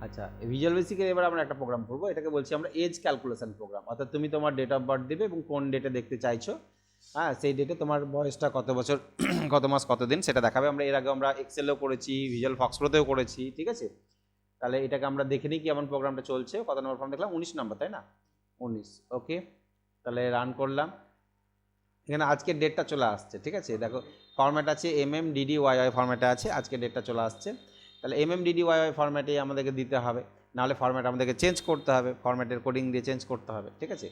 আচ্ছা, ভিজুয়াল বেসিকের এবার আমরা একটা প্রোগ্রাম করবো, এটাকে বলছি আমরা এজ ক্যালকুলেশন প্রোগ্রাম। অর্থাৎ তুমি তোমার ডেট অফ বার্থ দেবে এবং কোন ডেটে দেখতে চাইছো, হ্যাঁ সেই ডেটে তোমার বয়সটা কত বছর কত মাস কত দিন সেটা দেখাবে। আমরা এর আগে আমরা এক্সেলেও করেছি, ভিজুয়াল ফক্স প্রোতেও করেছি, ঠিক আছে। তাহলে এটাকে আমরা দেখে নিই কেমন প্রোগ্রামটা চলছে। কত নম্বর ফর্ম দেখলাম? 19 নম্বর, তাই না? 19, ওকে। তাহলে রান করলাম, এখানে আজকের ডেটটা চলে আসছে, ঠিক আছে। দেখো ফরম্যাট আছে MMDDYY ফরম্যাটে আছে, আজকের ডেটটা চলে আসছে। তাহলে MMDDYY ফরম্যাটেই আমাদেরকে দিতে হবে, নাহলে ফরম্যাট আমাদেরকে চেঞ্জ করতে হবে, ফরম্যাটের কোডিং দিয়ে চেঞ্জ করতে হবে, ঠিক আছে।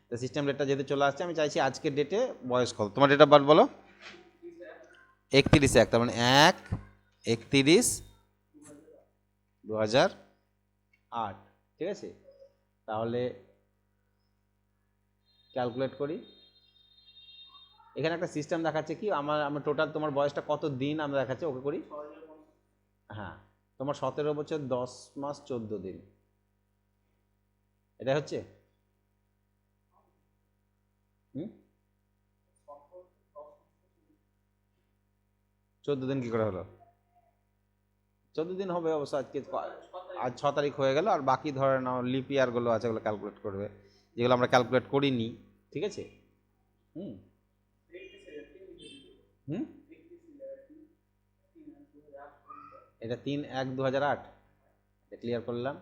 তো সিস্টেম ডেটটা যেহেতু চলে আসছে, আমি চাইছি আজকের ডেটে বয়স কত। তোমার ডেট অফ বার্থ বলো? 31/1, তার মানে 1/31/2008, ঠিক আছে। তাহলে ক্যালকুলেট করি। এখানে একটা সিস্টেম দেখাচ্ছে কি, আমার টোটাল তোমার বয়সটা কত দিন আমরা দেখাচ্ছে, ওকে করি। হ্যাঁ, তোমার 17 বছর 10 মাস 14 দিন, এটা হচ্ছে। হুম, 14 দিন কি করে হলো? 14 দিন হবে অবশ্য, আজকে আজ 6 তারিখ হয়ে গেল, আর বাকি ধরে নাও লিপ ইয়ারগুলো আছে, ওগুলো ক্যালকুলেট করবে, যেগুলো আমরা ক্যালকুলেট করিনি, ঠিক আছে। হুম হুম, এটা 3/1/2008, এটা ক্লিয়ার করলাম।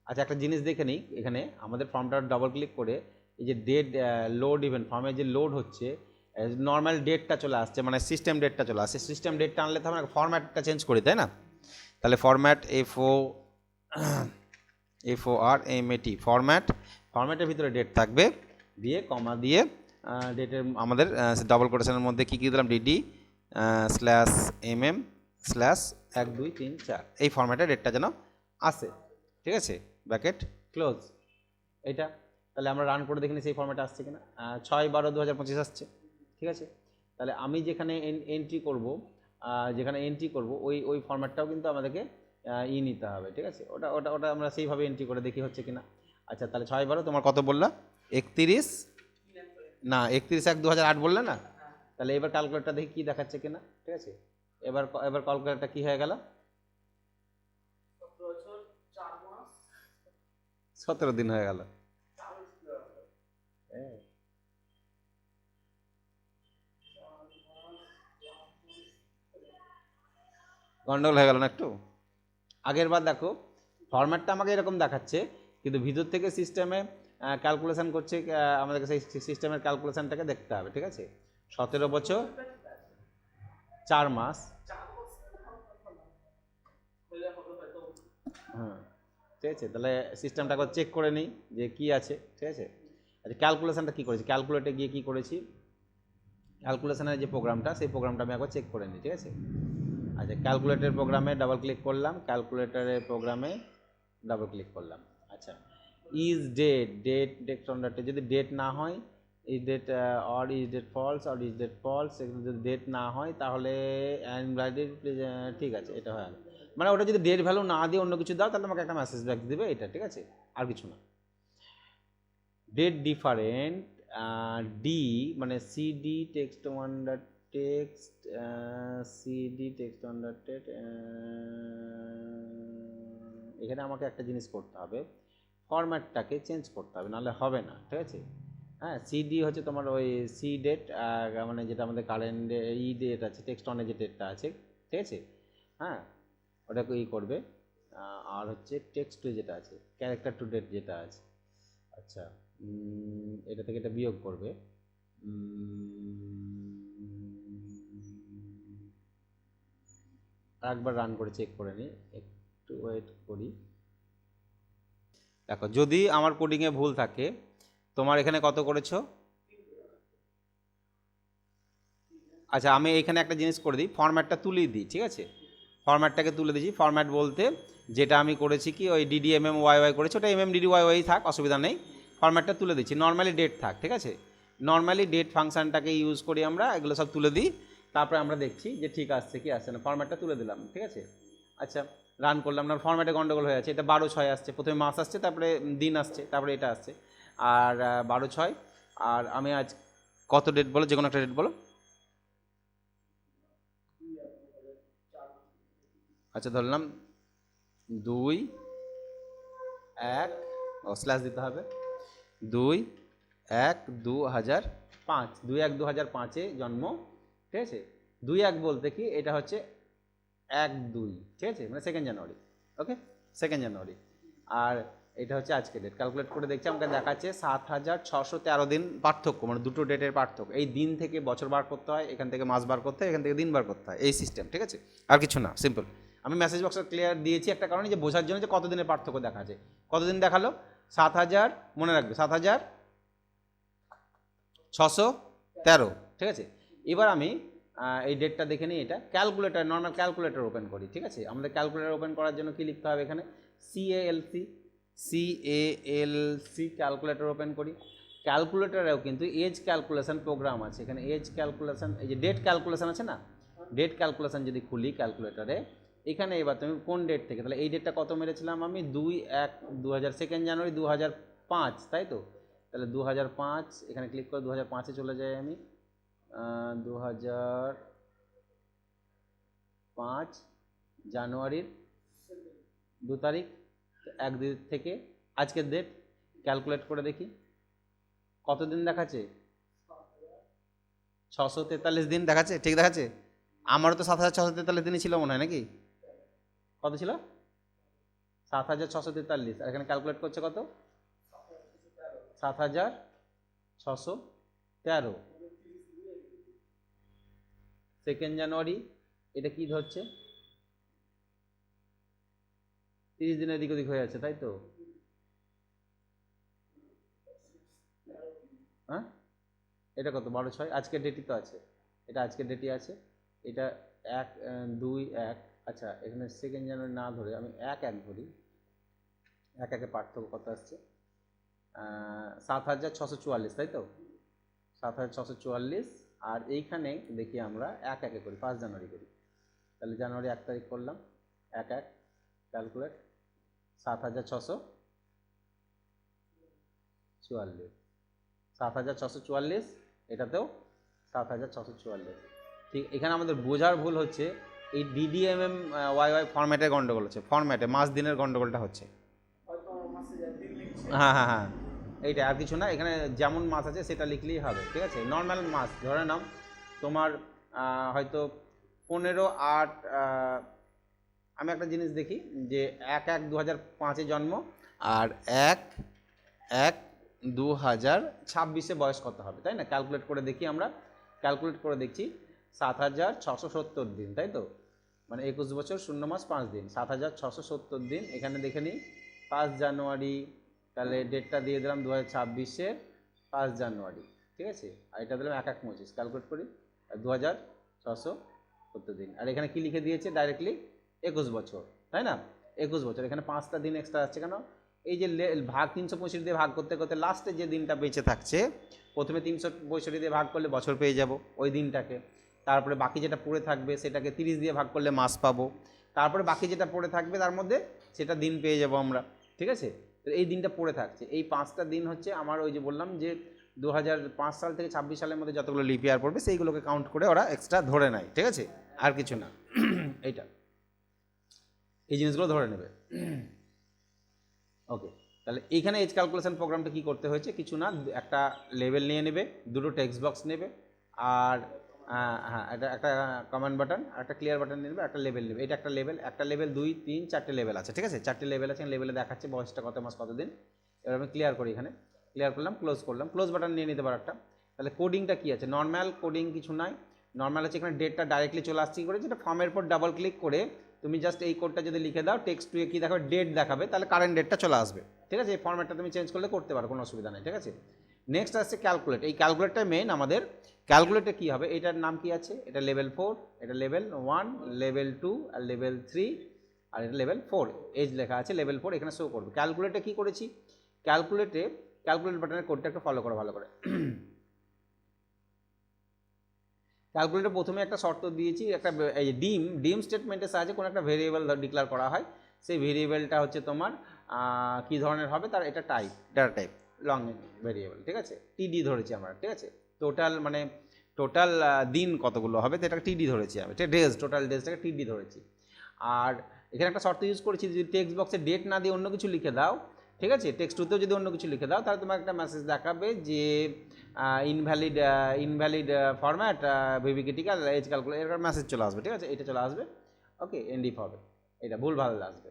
আচ্ছা, একটা জিনিস দেখে নিই, এখানে আমাদের ফর্মটা ডবল ক্লিক করে এই যে ডেট লোড ইভেন্ট ফর্মে যে লোড হচ্ছে, নর্মাল ডেটটা চলে আসছে, মানে সিস্টেম ডেটটা চলে আসছে। সিস্টেম ডেটটা আনলে তো আমরা ফরম্যাটটা চেঞ্জ করি, তাই না? তাহলে ফরম্যাট FORMAT ফরম্যাটের ভিতরে ডেট থাকবে, দিয়ে কমা দিয়ে ডেটের আমাদের ডবল কোটেশনের মধ্যে কী কী দিলাম, DD/MM/1 2 3 4, এই ফরম্যাটে ডেটটা যেন আসে, ঠিক আছে। ব্র্যাকেট ক্লোজ, এইটা। তাহলে আমরা রান করে দেখিনি সেই ফরম্যাটে আসছে কিনা। 6/12/2025 আসছে, ঠিক আছে। তাহলে আমি যেখানে এন্ট্রি করব, যেখানে এন্ট্রি করব ওই ফরম্যাটটাও কিন্তু আমাদেরকে নিতে হবে, ঠিক আছে। ওটা ওটা ওটা আমরা সেইভাবে এন্ট্রি করে দেখি হচ্ছে কিনা। আচ্ছা, তাহলে 6/12 তোমার কত বললা? 31, না 31/1/2008 বললে না? তাহলে এবার ক্যালকুলেটর দেখি কি দেখাচ্ছে কিনা, ঠিক আছে। এবার ক্যালকুলেটরটা কি হয়ে গেল? 17 দিন হয়ে গেল। গন্ডগোল হয়ে গেল না একটু? আগের বার দেখো ফরম্যাটটা আমাকে এরকম দেখাচ্ছে, কিন্তু ভিতর থেকে সিস্টেমে ক্যালকুলেশন করছে, আমাদেরকে সেই সিস্টেমের ক্যালকুলেশনটাকে দেখতে হবে, ঠিক আছে। 17 বছর 4 মাস, হ্যাঁ ঠিক আছে। তাহলে সিস্টেমটা একবার চেক করে নিই যে কি আছে, ঠিক আছে। আচ্ছা, ক্যালকুলেশনটা কী করেছি, ক্যালকুলেটে গিয়ে কী করেছি, ক্যালকুলেশনের যে প্রোগ্রামটা সেই প্রোগ্রামটা আমি একবার চেক করে নিই, ঠিক আছে। আচ্ছা, ক্যালকুলেটর প্রোগ্রামে ডাবল ক্লিক করলাম, ক্যালকুলেটরের প্রোগ্রামে ডাবল ক্লিক করলাম। আচ্ছা, ইজ ডেট অন ডেট, যদি ডেট না হয় is date or is date false, or is date false, সেখানে যদি ডেট না হয় তাহলে ঠিক আছে, এটা হয়। মানে ওটা যদি ডেট ভ্যালু না দিয়ে অন্য কিছু দাও তাহলে আমাকে একটা মেসেজ ব্যাক দিবে, এটা ঠিক আছে, আর কিছু না। ডেট ডিফারেন্ট, ডি মানে CD text one dot text, CD text one dot text, এখানে আমাকে একটা জিনিস করতে হবে, ফরম্যাটটাকে চেঞ্জ করতে হবে, নাহলে হবে না, ঠিক আছে। হ্যাঁ, সিডি হচ্ছে তোমার ওই সি ডেট, মানে যেটা আমাদের কারেন্ট ডেট আছে, টেক্সট অনে যে ডেটটা আছে, ঠিক আছে। হ্যাঁ, ওটাকে করবে। আর হচ্ছে টেক্সট টু যেটা আছে, ক্যারেক্টার টু ডেট যেটা আছে, আচ্ছা এটা থেকে এটা বিয়োগ করবে। একবার রান করে চেক করে নিই, একটু ওয়েট করি। দেখো, যদি আমার কোডিংয়ে ভুল থাকে, তোমার এখানে কত করেছো? আচ্ছা, আমি এখানে একটা জিনিস করে দিই, ফরম্যাটটা তুলে দিই, ঠিক আছে। ফরম্যাটটাকে তুলে দিয়েছি। ফরম্যাট বলতে যেটা আমি করেছি কি, ওই DDMMYY করেছি, ওটা MMDDYY থাক, অসুবিধা নেই। ফরম্যাটটা তুলে দিচ্ছি, নর্মালি ডেট থাক, ঠিক আছে। নর্মালি ডেট ফাংশনটাকে ইউজ করি আমরা, এগুলো সব তুলে দিই, তারপরে আমরা দেখছি যে ঠিক আসছে কি আসছে না। ফরম্যাটটা তুলে দিলাম, ঠিক আছে। আচ্ছা, রান করলাম না, ফরম্যাটে গন্ডগোল হয়ে আছে। এটা 12/6 আসছে, প্রথমে মাস আসছে, তারপরে দিন আসছে, তারপরে এটা আসছে। আর 12/6, আর আমি আজ কত ডেট বলো, যে কোনো একটা ডেট বলো। আচ্ছা, ধরলাম 2 1 ও স্ল্যাশ দিতে হবে 2 1 2005 2 1 2005-এ জন্ম, ঠিক আছে। 2 1 বলতে কি এটা হচ্ছে 1 2, ঠিক আছে, মানে 2 জানুয়ারি, ওকে, 2 জানুয়ারি। আর এটা হচ্ছে আজকে ডেট। ক্যালকুলেট করে দেখছি আমাকে দেখাচ্ছে 7613 দিন পার্থক্য, মানে দুটো ডেটের পার্থক্য। এই দিন থেকে বছর বার করতে হয়, এখান থেকে মাস বার করতে হয়, এখান থেকে দিন বার করতে হয়, এই সিস্টেম, ঠিক আছে, আর কিছু না, সিম্পল। আমি মেসেজ বক্সে ক্লিয়ার দিয়েছি একটা কারণে, যে বোঝার জন্য যে কত দিনের পার্থক্য দেখাচ্ছে। কতদিন দেখালো? 7000, মনে রাখবে 7613, ঠিক আছে। এবার আমি এই ডেটটা দেখে নিই। এটা ক্যালকুলেটার, নর্মাল ক্যালকুলেটার ওপেন করি, ঠিক আছে। আমাদের ক্যালকুলেটার ওপেন করার জন্য কি লিখতে হবে? এখানে CALC ক্যালকুলেটার ওপেন করি। ক্যালকুলেটারেও কিন্তু এজ ক্যালকুলেশন প্রোগ্রাম আছে। এখানে এজ ক্যালকুলেশন, এই যে ডেট ক্যালকুলেশন আছে না, ডেট ক্যালকুলেশন যদি খুলি ক্যালকুলেটারে, এখানে এবার তুমি কোন ডেট থেকে, তাহলে এই ডেটটা কত মেরেছিলাম আমি? 2 1 2000, 2 জানুয়ারি 2005, তাই তো। তাহলে 2005, এখানে ক্লিক করে 2005-এ চলে যাই আমি। 2005 জানুয়ারির 2 তারিখ, 1 থেকে আজকের ডেট ক্যালকুলেট করে দেখি কত দিন দেখাচ্ছে। 643 দিন দেখাচ্ছে, ঠিক দেখাচ্ছে। আমারও তো 7643 দিনই ছিল মনে হয়, নাকি? কত ছিল? 7643। আর এখানে ক্যালকুলেট করছে কত? 7613। 2 জানুয়ারি, এটা কি ধরছে? 30 দিনের এদিক ওদিক হয়ে যাচ্ছে, তাই তো। হ্যাঁ, এটা কত? 12/6, আজকের ডেটই তো আছে, এটা আজকের ডেটই আছে। এটা 1 2 1, আচ্ছা এখানে 2 জানুয়ারি না ধরে আমি 1 1 ধরি। 1 1-এ পার্থক্য কত আসছে? 7644, তাই তো। 7644। আর এইখানে দেখি আমরা 1 1-এ করি, 5 জানুয়ারি করি। তাহলে জানুয়ারি 1 তারিখ করলাম, 1 1 ক্যালকুলেট, 7644, 7644, এটাতেও 7644। ঠিক, এখানে আমাদের বোঝার ভুল হচ্ছে, এই DDMM YY ফরম্যাটের গন্ডগোল হচ্ছে, ফরম্যাটে মাস দিনের গন্ডগোলটা হচ্ছে। হ্যাঁ হ্যাঁ হ্যাঁ, এইটা আর কিছু না। এখানে যেমন মাস আছে সেটা লিখলেই হবে, ঠিক আছে। নর্মাল মাস ধরে নাও তোমার হয়তো 15/8, আমি একটা জিনিস দেখি যে 1 1 2005-এ জন্ম, আর 1 1 2026-এ বয়স কত হবে, তাই না? ক্যালকুলেট করে দেখি আমরা। ক্যালকুলেট করে দেখছি 7670 দিন, তাই তো। মানে 21 বছর 0 মাস 5 দিন, 7670 দিন। এখানে দেখে নিই 5 জানুয়ারি, তাহলে ডেটটা দিয়ে দিলাম 2026-এর 5 জানুয়ারি, ঠিক আছে। আর এটা দিলাম 1 1 25, ক্যালকুলেট করি 2670 দিন। আর এখানে কি লিখে দিয়েছে ডাইরেক্টলি? 21 বছর, তাই না। 21 বছর। এখানে 5টা দিন এক্সট্রা আসছে কেন? এই যে ভাগ 365 দিয়ে ভাগ করতে করতে লাস্টে যে দিনটা বেঁচে থাকছে, প্রথমে 365 দিয়ে ভাগ করলে বছর পেয়ে যাব ওই দিনটাকে। তারপরে বাকি যেটা পড়ে থাকবে সেটাকে 30 দিয়ে ভাগ করলে মাস পাবো। তারপরে বাকি যেটা পড়ে থাকবে তার মধ্যে সেটা দিন পেয়ে যাব আমরা, ঠিক আছে। তো এই দিনটা পড়ে থাকছে, এই 5টা দিন হচ্ছে আমার, ওই যে বললাম যে 2005 সাল থেকে 26 সালের মধ্যে যতগুলো লিপ ইয়ার পড়বে সেইগুলোকে কাউন্ট করে ওরা এক্সট্রা ধরে নেয়, ঠিক আছে, আর কিছু না। এইটা, এই জিনিসগুলো ধরে নেবে। ওকে, তাহলে এইখানে এজ ক্যালকুলেশন প্রোগ্রামটা কি করতে হয়েছে? কিছু না, একটা লেভেল নিয়ে নেবে, দুটো টেক্সট বক্স নেবে, আর হ্যাঁ এটা একটা কমান্ড বাটন আর একটা ক্লিয়ার বাটন নেবে, একটা লেভেল নেবে। এটা একটা লেভেল 2 3 4টে লেভেল আছে, ঠিক আছে। 4টে লেভেল আছে, লেভেলে দেখাচ্ছে বয়সটা কত মাস কত দিন। এবার আমি ক্লিয়ার করি, এখানে ক্লিয়ার করলাম, ক্লোজ করলাম, ক্লোজ বাটন নিয়ে নিতে পারো একটা। তাহলে কোডিংটা কি আছে? নর্মাল কোডিং কিছু নাই, নর্মাল হচ্ছে এখানে ডেটটা ডাইরেক্টলি চলে আসছে করে, যেটা ফর্মের পর ডাবল ক্লিক করে তুমি জাস্ট এই কোডটা যদি লিখে দাও, টেক্সট টুয়ে কী দেখাবে? ডেট দেখাবে, তাহলে কারেন্ট ডেটটা চলে আসবে, ঠিক আছে। এই ফর্ম্যাটটা তুমি চেঞ্জ করলে করতে পারো, কোনো অসুবিধা নেই, ঠিক আছে। নেক্সট আসছে ক্যালকুলেট। এই ক্যালকুলেটটা মেইন আমাদের। ক্যালকুলেটে কী হবে? এটার নাম কি আছে? এটা লেভেল 4, এটা লেভেল 1, লেভেল 2 আর লেভেল 3, আর এটা লেভেল 4। এজ লেখা আছে লেভেল 4, এখানে শো করবে। ক্যালকুলেটে কী করেছি? ক্যালকুলেট বাটনের কোডটা একটু ফলো করো ভালো করে। ক্যালকুলেটর প্রথমে একটা শর্ত দিয়েছি, একটা এই ডিম স্টেটমেন্টের সাহায্যে কোনো একটা ভেরিয়েবল ডিক্লেয়ার করা হয়। সেই ভেরিয়েবলটা হচ্ছে তোমার কী ধরনের হবে? তার এটা type, data type long variable, ঠিক আছে। টিডি ধরেছি আমরা, ঠিক আছে। টোটাল দিন কতগুলো হবে তো এটা টিডি ধরেছি আমি, ডেজ, টোটাল ডেজটাকে টিডি ধরেছি। আর এখানে একটা শর্ত ইউজ করেছি, যদি টেক্সট বক্সে ডেট না দিয়ে অন্য কিছু লিখে দাও, ঠিক আছে, টেক্সট টুতেও যদি অন্য কিছু লিখে দাও, তাহলে তোমার একটা মেসেজ দেখাবে যে ইনভ্যালিড ফরম্যাট ভিভি ক্রিটিক্যাল এজ ক্যালকুলেট, এরকম মেসেজ চলে আসবে, ঠিক আছে, এটা চলে আসবে। ওকে, এনডিফ হবে, এটা ভুল ভালো আসবে।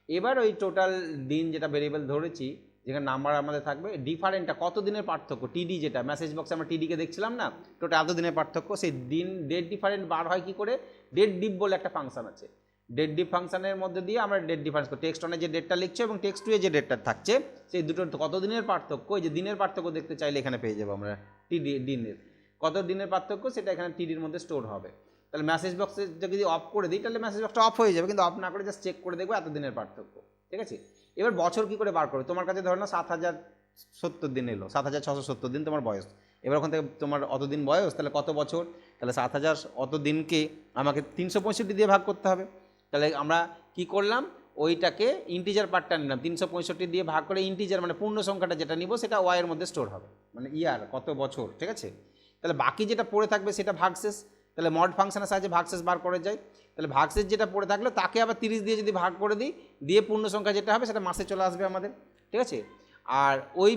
এবার ওই টোটাল দিন যেটা ভেরিয়েবল ধরেছি, যেখানে নাম্বার আমাদের থাকবে, ডিফারেন্টটা কত দিনের পার্থক্য, টিডি যেটা মেসেজ বক্সে আমরা টিডিকে দেখছিলাম না, টোটাল এত দিনের পার্থক্য, সেই দিন ডেট ডিফারেন্ট বার হয় কি করে, ডেট ডিপ বলে একটা ফাংশন আছে, ডেট ডিপ ফাংশনের মধ্যে দিয়ে আমরা ডেট ডিফারেন্স করি, টেক্সট অনে যে ডেটটা লিখছে এবং টেক্সট টুয়ে যে ডেটটা থাকছে, সেই দুটোর কত দিনের পার্থক্য, ওই যে দিনের পার্থক্য দেখতে চাইলে এখানে পেয়ে যাবো আমরা, টিডি দিনের কত দিনের পার্থক্য সেটা এখানে টিডির মধ্যে স্টোর হবে। তাহলে মেসেজ বক্সে যদি অফ করে দিই, তাহলে মেসেজ বক্সটা অফ হয়ে যাবে, কিন্তু অফ না করে জাস্ট চেক করে দেখবো এত দিনের পার্থক্য, ঠিক আছে। এবার বছর কি করে বার করবে, তোমার কাছে ধরো না 7070 দিন এলো, 7670 দিন তোমার বয়স, এবার ওখান থেকে তোমার অত দিন বয়স, তাহলে কত বছর, তাহলে 7000 অত দিনকে আমাকে 365 দিয়ে ভাগ করতে হবে। তাহলে আমরা কি করলাম, ওইটাকে ইন্টিজার পার্টটা নিলাম, 365 দিয়ে ভাগ করে ইন্টিজার মানে পূর্ণ সংখ্যাটা যেটা নিব সেটা ওয়াইয়ের মধ্যে স্টোর হবে, মানে ইয়ার কত বছর, ঠিক আছে। তাহলে বাকি যেটা পড়ে থাকবে সেটা ভাগশেষ, তাহলে মড ফাংশনের সাহায্যে ভাগশেষ বার করে যায়, তাহলে ভাগশেষ যেটা পড়ে থাকলো তাকে আবার 30 দিয়ে যদি ভাগ করে দিই, দিয়ে পূর্ণ সংখ্যা যেটা হবে সেটা মাসে চলে আসবে আমাদের, ঠিক আছে। আর ওই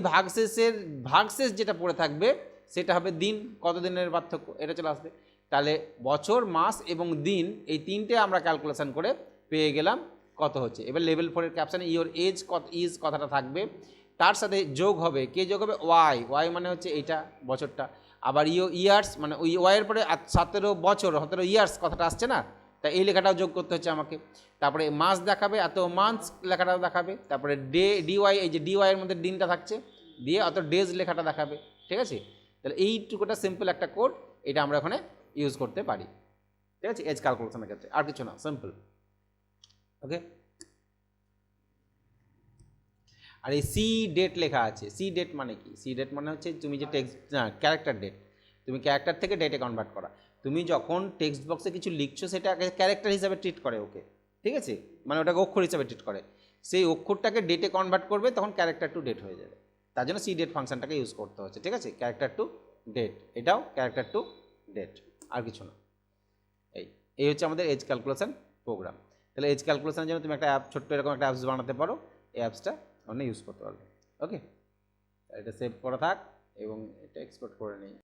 ভাগশেষ যেটা পড়ে থাকবে সেটা হবে দিন, কত দিনের পার্থক্য এটা চলে আসবে। তাহলে বছর, মাস এবং দিন এই তিনটে আমরা ক্যালকুলেশন করে পেয়ে গেলাম কত হচ্ছে। এবার লেভেল 4-এর ক্যাপশনে ইওর এজ ইজ কথাটা থাকবে, তার সাথে যোগ হবে, কে যোগ হবে, ওয়াই মানে হচ্ছে এইটা বছরটা, আবার ইয়ার্স মানে ওই ওয়াইয়ের পরে 17 বছর 17 ইয়ার্স কথাটা আসছে না, তা এই লেখাটাও যোগ করতে হচ্ছে আমাকে। তারপরে মাস দেখাবে, এত মান্থস লেখাটাও দেখাবে, তারপরে ডিওয়াই এই যে ডিওয়াইয়ের মধ্যে দিনটা থাকছে, দিয়ে অত ডেজ লেখাটা দেখাবে, ঠিক আছে। তাহলে এইটুকুটা সিম্পল একটা কোড, এটা আমরা ওখানে ইউজ করতে পারি, ঠিক আছে, এজ ক্যালকুলেশনের ক্ষেত্রে, আর কিছু না, সিম্পল। ওকে, আর এই সি ডেট লেখা আছে, সি ডেট মানে কি, সি ডেট মানে হচ্ছে তুমি যে টেক্সট ক্যারেক্টার ডেট, তুমি ক্যারেক্টার থেকে ডেটে কনভার্ট করা, তুমি যখন টেক্সট বক্সে কিছু লিখছো সেটা ক্যারেক্টার হিসাবে ট্রিট করে ওকে, ঠিক আছে, মানে ওটাকে অক্ষর হিসাবে ট্রিট করে, সেই অক্ষরটাকে ডেটে কনভার্ট করবে, তখন ক্যারেক্টার টু ডেট হয়ে যাবে, তার জন্য সি ডেট ফাংশনটাকে ইউজ করতে হচ্ছে, ঠিক আছে, ক্যারেক্টার টু ডেট, এটাও ক্যারেক্টার টু ডেট, আর কিছু না। এই হচ্ছে আমাদের এজ ক্যালকুলেশন প্রোগ্রাম। তাহলে এজ ক্যালকুলেশনের জন্য তুমি একটা অ্যাপ, ছোট্ট এরকম একটা অ্যাপস বানাতে পারো, এই অ্যাপসটা অন্য ইউজ করতে পারবে। ওকে, এটা সেভ করা থাক এবং এটা এক্সপোর্ট করে নিই।